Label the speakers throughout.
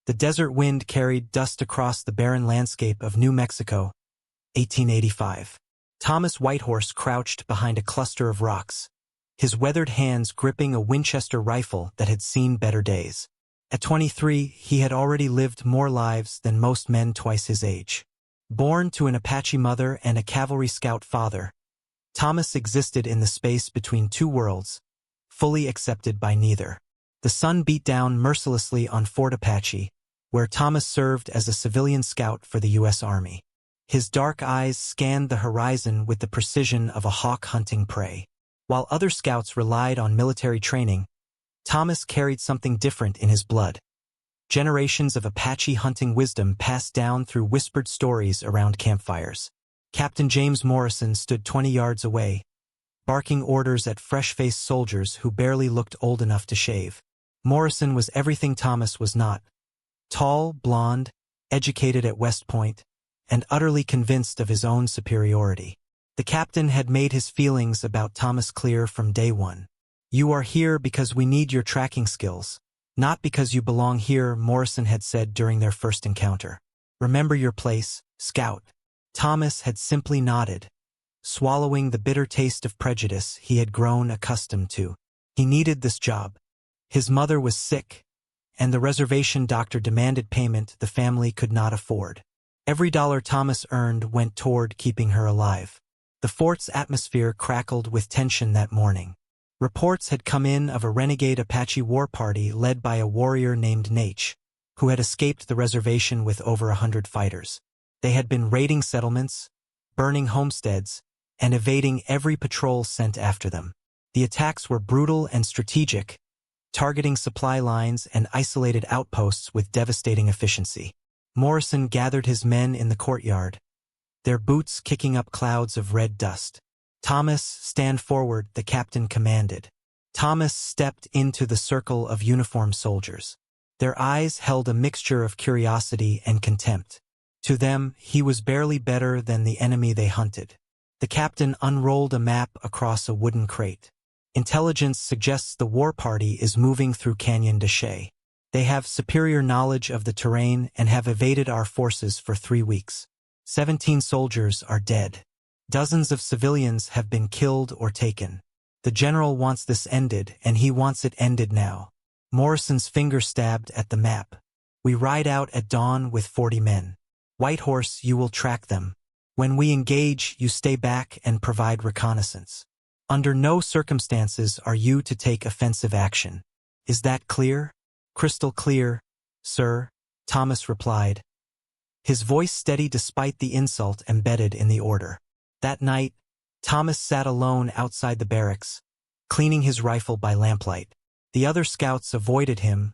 Speaker 1: The desert wind carried dust across the barren landscape of New Mexico, 1885. Thomas Whitehorse crouched behind a cluster of rocks, his weathered hands gripping a Winchester rifle that had seen better days. At 23, he had already lived more lives than most men twice his age. Born to an Apache mother and a cavalry scout father, Thomas existed in the space between two worlds, fully accepted by neither. The sun beat down mercilessly on Fort Apache, where Thomas served as a civilian scout for the U.S. Army. His dark eyes scanned the horizon with the precision of a hawk hunting prey. While other scouts relied on military training, Thomas carried something different in his blood. Generations of Apache hunting wisdom passed down through whispered stories around campfires. Captain James Morrison stood 20 yards away, barking orders at fresh-faced soldiers who barely looked old enough to shave. Morrison was everything Thomas was not: tall, blonde, educated at West Point, and utterly convinced of his own superiority. The captain had made his feelings about Thomas clear from day one. "You are here because we need your tracking skills, not because you belong here," Morrison had said during their first encounter. "Remember your place, Scout." Thomas had simply nodded, swallowing the bitter taste of prejudice he had grown accustomed to. He needed this job. His mother was sick, and the reservation doctor demanded payment the family could not afford. Every dollar Thomas earned went toward keeping her alive. The fort's atmosphere crackled with tension that morning. Reports had come in of a renegade Apache war party led by a warrior named Nate, who had escaped the reservation with over 100 fighters. They had been raiding settlements, burning homesteads, and evading every patrol sent after them. The attacks were brutal and strategic, targeting supply lines and isolated outposts with devastating efficiency. Morrison gathered his men in the courtyard, their boots kicking up clouds of red dust. "Thomas, stand forward," the captain commanded. Thomas stepped into the circle of uniformed soldiers. Their eyes held a mixture of curiosity and contempt. To them, he was barely better than the enemy they hunted. The captain unrolled a map across a wooden crate. "Intelligence suggests the war party is moving through Canyon de Chelly. They have superior knowledge of the terrain and have evaded our forces for 3 weeks. 17 soldiers are dead. Dozens of civilians have been killed or taken. The general wants this ended, and he wants it ended now." Morrison's finger stabbed at the map. "We ride out at dawn with 40 men. Whitehorse, you will track them. When we engage, you stay back and provide reconnaissance. Under no circumstances are you to take offensive action. Is that clear?" "Crystal clear, sir," Thomas replied, his voice steady despite the insult embedded in the order. That night, Thomas sat alone outside the barracks, cleaning his rifle by lamplight. The other scouts avoided him,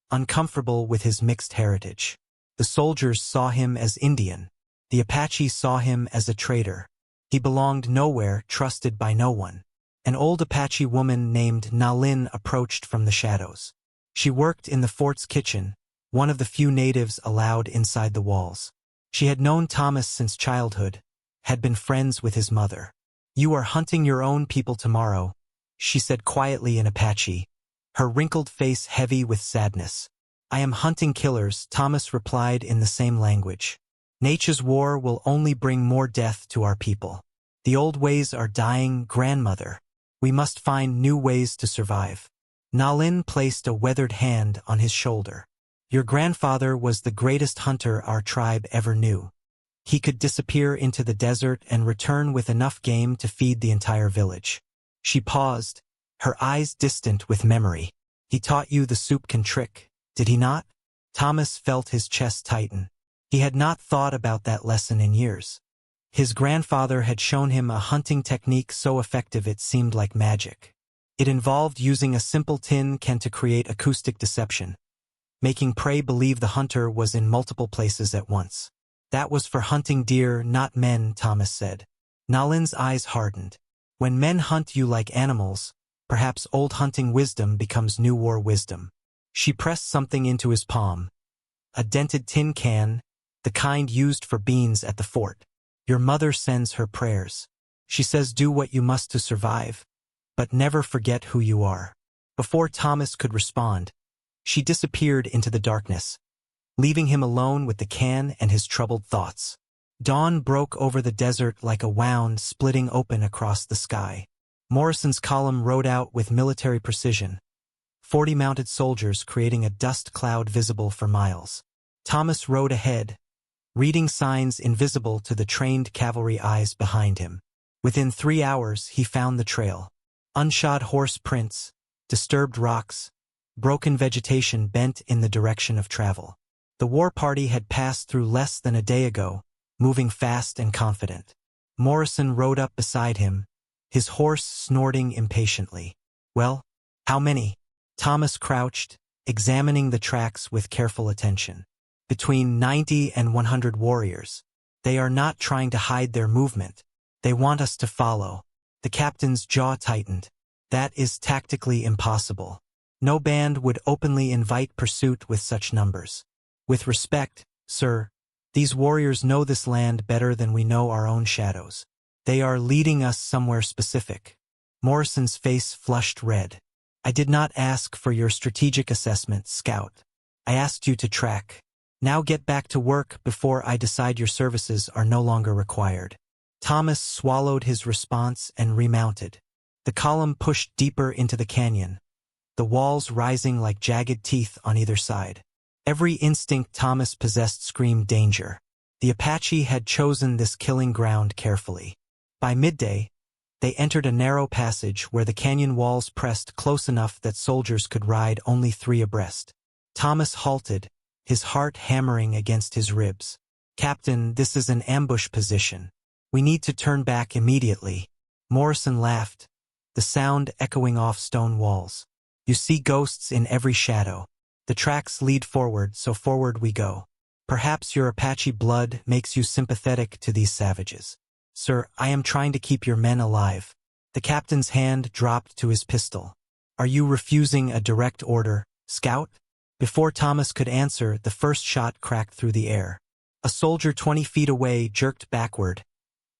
Speaker 1: uncomfortable with his mixed heritage. The soldiers saw him as Indian. The Apache saw him as a traitor. He belonged nowhere, trusted by no one. An old Apache woman named Nalin approached from the shadows. She worked in the fort's kitchen, one of the few natives allowed inside the walls. She had known Thomas since childhood, had been friends with his mother. "You are hunting your own people tomorrow," she said quietly in Apache, her wrinkled face heavy with sadness. "I am hunting killers," Thomas replied in the same language. "Nature's war will only bring more death to our people. The old ways are dying, grandmother. We must find new ways to survive." Nalin placed a weathered hand on his shoulder. "Your grandfather was the greatest hunter our tribe ever knew. He could disappear into the desert and return with enough game to feed the entire village." She paused, her eyes distant with memory. "He taught you the soup can trick, did he not?" Thomas felt his chest tighten. He had not thought about that lesson in years. His grandfather had shown him a hunting technique so effective it seemed like magic. It involved using a simple tin can to create acoustic deception, making prey believe the hunter was in multiple places at once. "That was for hunting deer, not men," Thomas said. Nalin's eyes hardened. "When men hunt you like animals, perhaps old hunting wisdom becomes new war wisdom." She pressed something into his palm. A dented tin can, the kind used for beans at the fort. "Your mother sends her prayers. She says do what you must to survive, but never forget who you are." Before Thomas could respond, she disappeared into the darkness, leaving him alone with the can and his troubled thoughts. Dawn broke over the desert like a wound splitting open across the sky. Morrison's column rode out with military precision, 40 mounted soldiers creating a dust cloud visible for miles. Thomas rode ahead, reading signs invisible to the trained cavalry eyes behind him. Within 3 hours, he found the trail. Unshod horse prints, disturbed rocks, broken vegetation bent in the direction of travel. The war party had passed through less than a day ago, moving fast and confident. Morrison rode up beside him, his horse snorting impatiently. "Well, how many?" Thomas crouched, examining the tracks with careful attention. "Between 90 and 100 warriors. They are not trying to hide their movement. They want us to follow." The captain's jaw tightened. "That is tactically impossible. No band would openly invite pursuit with such numbers. With respect, sir, these warriors know this land better than we know our own shadows. They are leading us somewhere specific." Morrison's face flushed red. "I did not ask for your strategic assessment, Scout. I asked you to track. Now get back to work before I decide your services are no longer required." Thomas swallowed his response and remounted. The column pushed deeper into the canyon, the walls rising like jagged teeth on either side. Every instinct Thomas possessed screamed danger. The Apache had chosen this killing ground carefully. By midday, they entered a narrow passage where the canyon walls pressed close enough that soldiers could ride only 3 abreast. Thomas halted, his heart hammering against his ribs. "Captain, this is an ambush position. We need to turn back immediately." Morrison laughed, the sound echoing off stone walls. "You see ghosts in every shadow. The tracks lead forward, so forward we go. Perhaps your Apache blood makes you sympathetic to these savages." "Sir, I am trying to keep your men alive." The captain's hand dropped to his pistol. "Are you refusing a direct order, Scout?" Before Thomas could answer, the first shot cracked through the air. A soldier 20 feet away jerked backward,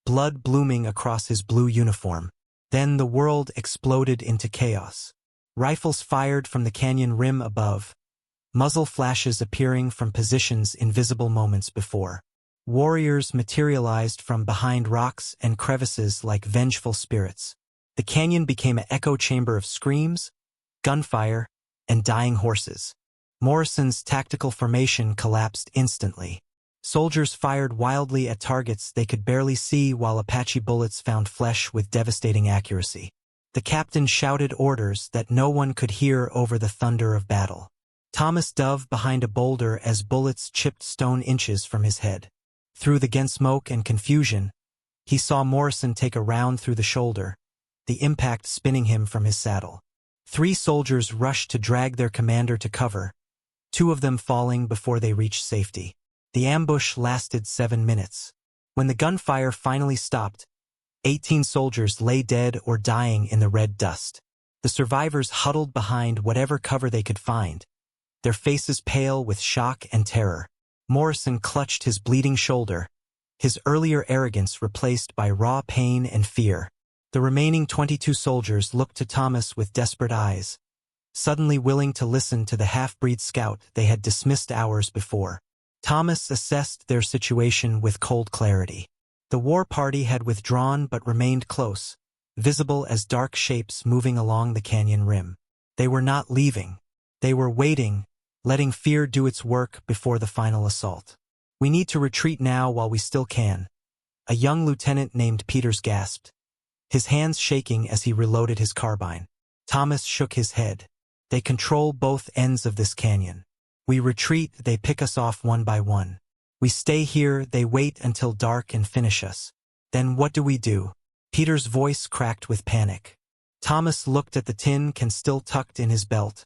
Speaker 1: blood blooming across his blue uniform. Then the world exploded into chaos. Rifles fired from the canyon rim above, muzzle flashes appearing from positions invisible moments before. Warriors materialized from behind rocks and crevices like vengeful spirits. The canyon became an echo chamber of screams, gunfire, and dying horses. Morrison's tactical formation collapsed instantly. Soldiers fired wildly at targets they could barely see while Apache bullets found flesh with devastating accuracy. The captain shouted orders that no one could hear over the thunder of battle. Thomas dove behind a boulder as bullets chipped stone inches from his head. Through the gun smoke and confusion, he saw Morrison take a round through the shoulder, the impact spinning him from his saddle. 3 soldiers rushed to drag their commander to cover, 2 of them falling before they reached safety. The ambush lasted 7 minutes. When the gunfire finally stopped, 18 soldiers lay dead or dying in the red dust. The survivors huddled behind whatever cover they could find, their faces pale with shock and terror. Morrison clutched his bleeding shoulder, his earlier arrogance replaced by raw pain and fear. The remaining 22 soldiers looked to Thomas with desperate eyes, suddenly willing to listen to the half-breed scout they had dismissed hours before. Thomas assessed their situation with cold clarity. The war party had withdrawn but remained close, visible as dark shapes moving along the canyon rim. They were not leaving. They were waiting, letting fear do its work before the final assault. "We need to retreat now while we still can," a young lieutenant named Peters gasped, his hands shaking as he reloaded his carbine. Thomas shook his head. "They control both ends of this canyon. We retreat, they pick us off one by one. We stay here, they wait until dark and finish us. Then what do we do?" Peter's voice cracked with panic. Thomas looked at the tin can still tucked in his belt,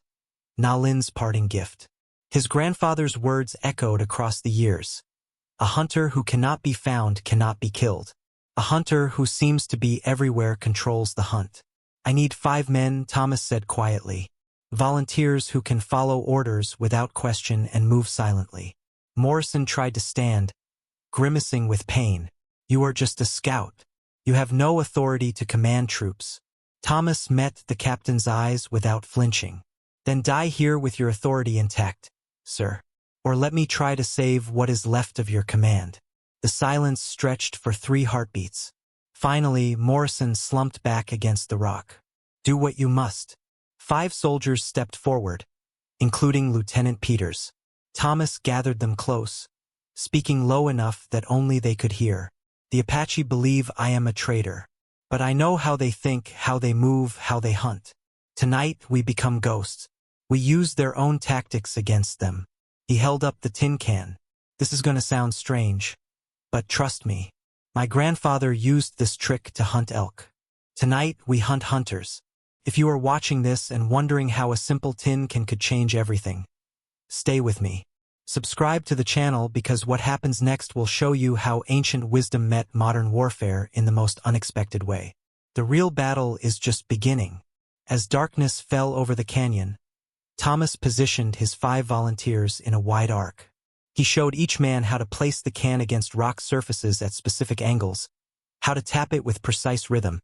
Speaker 1: Nalin's parting gift. His grandfather's words echoed across the years. "A hunter who cannot be found cannot be killed. A hunter who seems to be everywhere controls the hunt." "I need 5 men," Thomas said quietly. "Volunteers who can follow orders without question and move silently." Morrison tried to stand, grimacing with pain. "You are just a scout. You have no authority to command troops." Thomas met the captain's eyes without flinching. "Then die here with your authority intact, sir." or let me try to save what is left of your command." The silence stretched for 3 heartbeats. Finally, Morrison slumped back against the rock. "Do what you must." 5 soldiers stepped forward, including Lieutenant Peters. Thomas gathered them close, speaking low enough that only they could hear. "The Apache believe I am a traitor, but I know how they think, how they move, how they hunt. Tonight we become ghosts. We use their own tactics against them." He held up the tin can. "This is going to sound strange, but trust me. My grandfather used this trick to hunt elk. Tonight we hunt hunters. If you are watching this and wondering how a simple tin can could change everything, stay with me. Subscribe to the channel because what happens next will show you how ancient wisdom met modern warfare in the most unexpected way. The real battle is just beginning." As darkness fell over the canyon, Thomas positioned his 5 volunteers in a wide arc. He showed each man how to place the can against rock surfaces at specific angles, how to tap it with precise rhythm,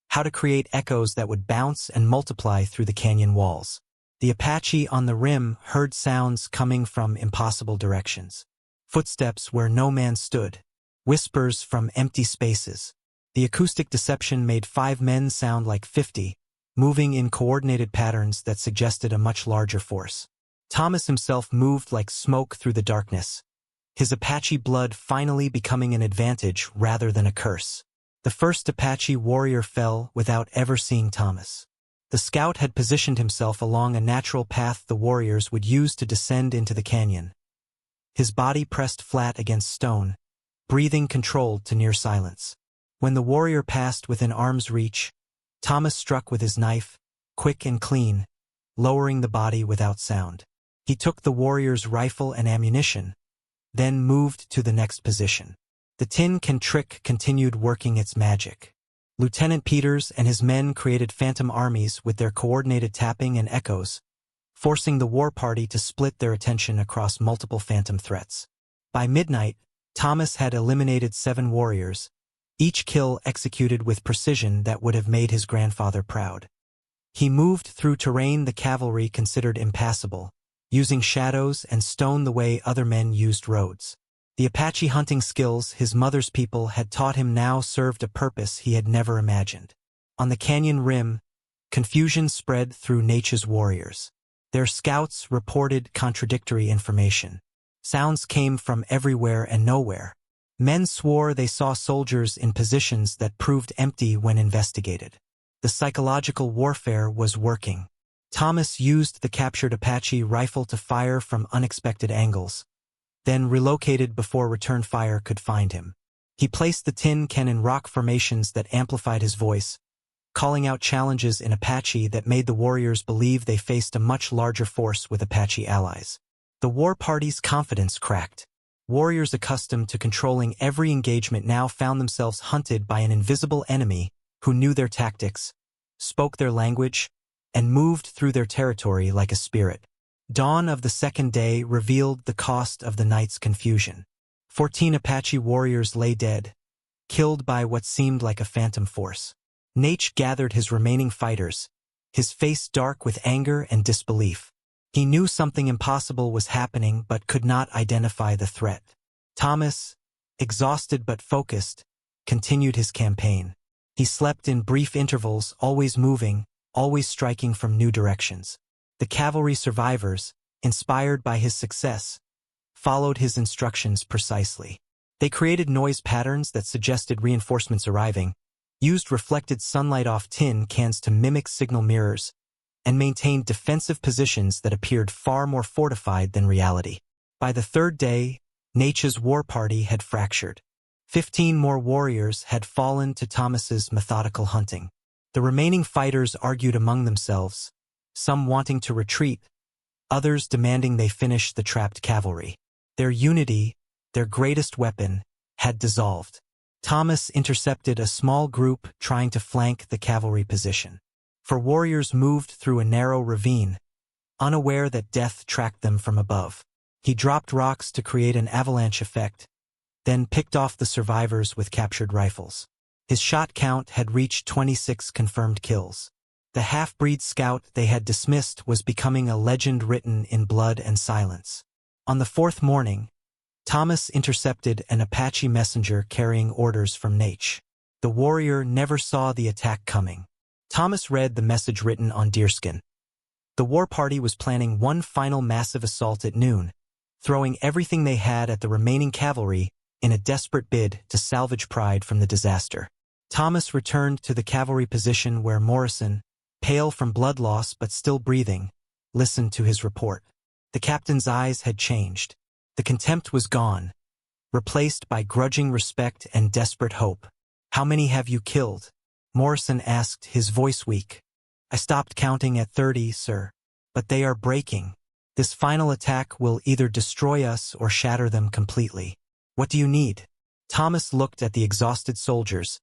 Speaker 1: how to create echoes that would bounce and multiply through the canyon walls. The Apache on the rim heard sounds coming from impossible directions. Footsteps where no man stood. Whispers from empty spaces. The acoustic deception made 5 men sound like 50, moving in coordinated patterns that suggested a much larger force. Thomas himself moved like smoke through the darkness, his Apache blood finally becoming an advantage rather than a curse. The first Apache warrior fell without ever seeing Thomas. The scout had positioned himself along a natural path the warriors would use to descend into the canyon. His body pressed flat against stone, breathing controlled to near silence. When the warrior passed within arm's reach, Thomas struck with his knife, quick and clean, lowering the body without sound. He took the warrior's rifle and ammunition, then moved to the next position. The tin can trick continued working its magic. Lieutenant Peters and his men created phantom armies with their coordinated tapping and echoes, forcing the war party to split their attention across multiple phantom threats. By midnight, Thomas had eliminated 7 warriors, each kill executed with precision that would have made his grandfather proud. He moved through terrain the cavalry considered impassable, using shadows and stone the way other men used roads. The Apache hunting skills his mother's people had taught him now served a purpose he had never imagined. On the canyon rim, confusion spread through nature's warriors. Their scouts reported contradictory information. Sounds came from everywhere and nowhere. Men swore they saw soldiers in positions that proved empty when investigated. The psychological warfare was working. Thomas used the captured Apache rifle to fire from unexpected angles, then relocated before return fire could find him. He placed the tin can in rock formations that amplified his voice, calling out challenges in Apache that made the warriors believe they faced a much larger force with Apache allies. The war party's confidence cracked. Warriors accustomed to controlling every engagement now found themselves hunted by an invisible enemy who knew their tactics, spoke their language, and moved through their territory like a spirit. Dawn of the second day revealed the cost of the night's confusion. 14 Apache warriors lay dead, killed by what seemed like a phantom force. Nate gathered his remaining fighters, his face dark with anger and disbelief. He knew something impossible was happening but could not identify the threat. Thomas, exhausted but focused, continued his campaign. He slept in brief intervals, always moving, always striking from new directions. The cavalry survivors, inspired by his success, followed his instructions precisely. They created noise patterns that suggested reinforcements arriving, used reflected sunlight off tin cans to mimic signal mirrors, and maintained defensive positions that appeared far more fortified than reality. By the third day, Nature's war party had fractured. 15 more warriors had fallen to Thomas's methodical hunting. The remaining fighters argued among themselves, some wanting to retreat, others demanding they finish the trapped cavalry. Their unity, their greatest weapon, had dissolved. Thomas intercepted a small group trying to flank the cavalry position. For warriors moved through a narrow ravine, unaware that death tracked them from above. He dropped rocks to create an avalanche effect, then picked off the survivors with captured rifles. His shot count had reached 26 confirmed kills. The half-breed scout they had dismissed was becoming a legend written in blood and silence. On the fourth morning, Thomas intercepted an Apache messenger carrying orders from Nate. The warrior never saw the attack coming. Thomas read the message written on deerskin. The war party was planning one final massive assault at noon, throwing everything they had at the remaining cavalry in a desperate bid to salvage pride from the disaster. Thomas returned to the cavalry position where Morrison, pale from blood loss but still breathing, listened to his report. The captain's eyes had changed. The contempt was gone, replaced by grudging respect and desperate hope. "How many have you killed?" Morrison asked, his voice weak. "I stopped counting at 30, sir. But they are breaking. This final attack will either destroy us or shatter them completely. What do you need?" Thomas looked at the exhausted soldiers,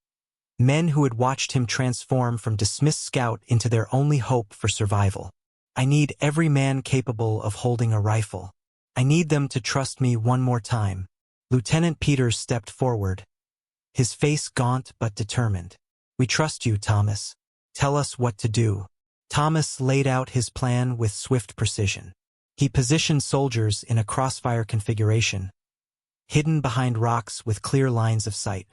Speaker 1: men who had watched him transform from dismissed scout into their only hope for survival. "I need every man capable of holding a rifle. I need them to trust me one more time." Lieutenant Peters stepped forward, his face gaunt but determined. "We trust you, Thomas. Tell us what to do." Thomas laid out his plan with swift precision. He positioned soldiers in a crossfire configuration, hidden behind rocks with clear lines of sight.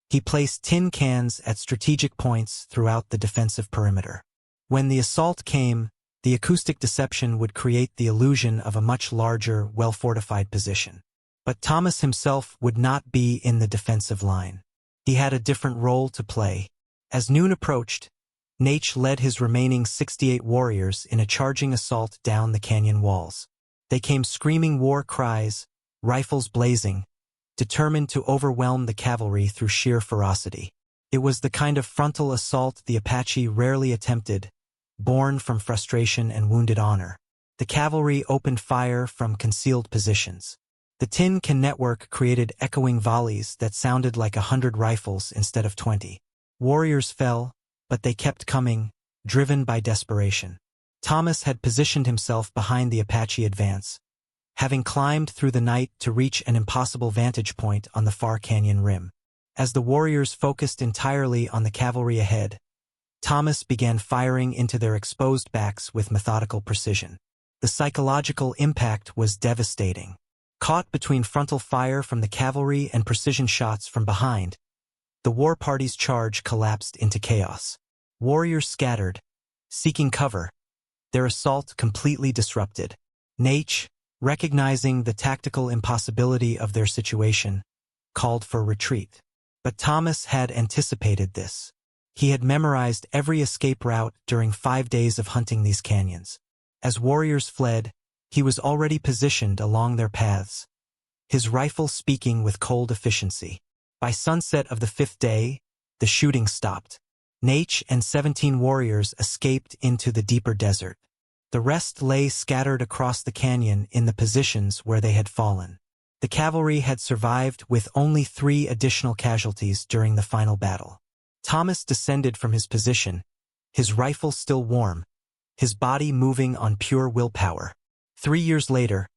Speaker 1: He placed tin cans at strategic points throughout the defensive perimeter. When the assault came, the acoustic deception would create the illusion of a much larger, well-fortified position. But Thomas himself would not be in the defensive line. He had a different role to play. As noon approached, Nate led his remaining 68 warriors in a charging assault down the canyon walls. They came screaming war cries, rifles blazing, determined to overwhelm the cavalry through sheer ferocity. It was the kind of frontal assault the Apache rarely attempted, born from frustration and wounded honor. The cavalry opened fire from concealed positions. The tin can network created echoing volleys that sounded like 100 rifles instead of 20. Warriors fell, but they kept coming, driven by desperation. Thomas had positioned himself behind the Apache advance, having climbed through the night to reach an impossible vantage point on the far canyon rim. As the warriors focused entirely on the cavalry ahead, Thomas began firing into their exposed backs with methodical precision. The psychological impact was devastating. Caught between frontal fire from the cavalry and precision shots from behind, the war party's charge collapsed into chaos. Warriors scattered, seeking cover, their assault completely disrupted. Nate, recognizing the tactical impossibility of their situation, called for retreat. But Thomas had anticipated this. He had memorized every escape route during 5 days of hunting these canyons. As warriors fled, he was already positioned along their paths, his rifle speaking with cold efficiency. By sunset of the 5th day, the shooting stopped. Nate and 17 warriors escaped into the deeper desert. The rest lay scattered across the canyon in the positions where they had fallen. The cavalry had survived with only 3 additional casualties during the final battle. Thomas descended from his position, his rifle still warm, his body moving on pure willpower. 3 years later,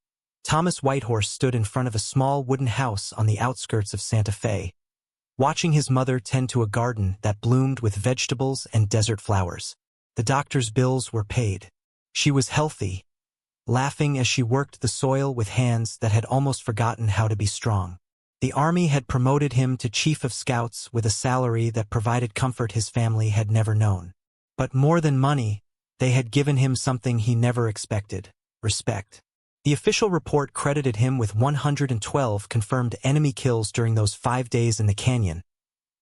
Speaker 1: Thomas Whitehorse stood in front of a small wooden house on the outskirts of Santa Fe, watching his mother tend to a garden that bloomed with vegetables and desert flowers. The doctor's bills were paid. She was healthy, laughing as she worked the soil with hands that had almost forgotten how to be strong. The army had promoted him to chief of scouts with a salary that provided comfort his family had never known. But more than money, they had given him something he never expected: respect. The official report credited him with 112 confirmed enemy kills during those 5 days in the canyon,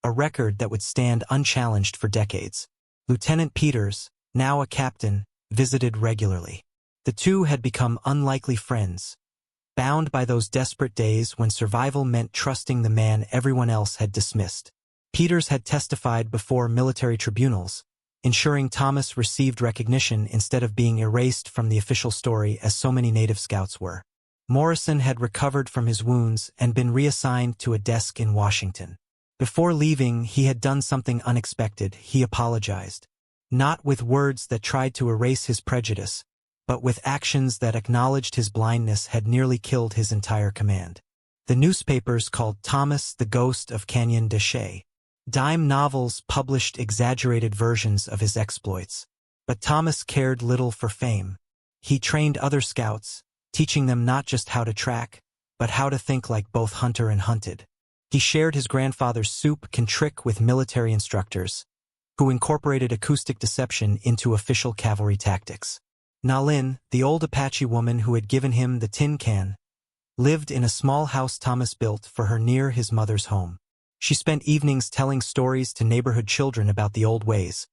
Speaker 1: a record that would stand unchallenged for decades. Lieutenant Peters, now a captain, visited regularly. The two had become unlikely friends, bound by those desperate days when survival meant trusting the man everyone else had dismissed. Peters had testified before military tribunals, ensuring Thomas received recognition instead of being erased from the official story as so many native scouts were. Morrison had recovered from his wounds and been reassigned to a desk in Washington. Before leaving, he had done something unexpected. He apologized. Not with words that tried to erase his prejudice, but with actions that acknowledged his blindness had nearly killed his entire command. The newspapers called Thomas the Ghost of Canyon de Chelly. Dime novels published exaggerated versions of his exploits. But Thomas cared little for fame. He trained other scouts, teaching them not just how to track, but how to think like both hunter and hunted. He shared his grandfather's soup can trick with military instructors, who incorporated acoustic deception into official cavalry tactics. Nalin, the old Apache woman who had given him the tin can, lived in a small house Thomas built for her near his mother's home. She spent evenings telling stories to neighborhood children about the old ways,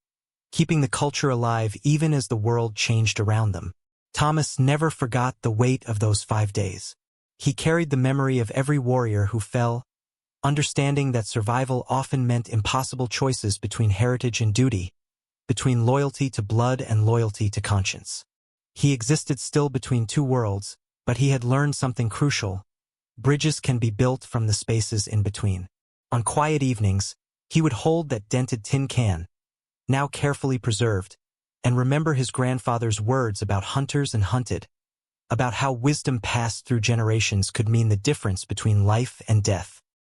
Speaker 1: keeping the culture alive even as the world changed around them. Thomas never forgot the weight of those 5 days. He carried the memory of every warrior who fell, understanding that survival often meant impossible choices between heritage and duty, between loyalty to blood and loyalty to conscience. He existed still between two worlds, but he had learned something crucial. Bridges can be built from the spaces in between. On quiet evenings, he would hold that dented tin can, now carefully preserved, and remember his grandfather's words about hunters and hunted, about how wisdom passed through generations could mean the difference between life and death.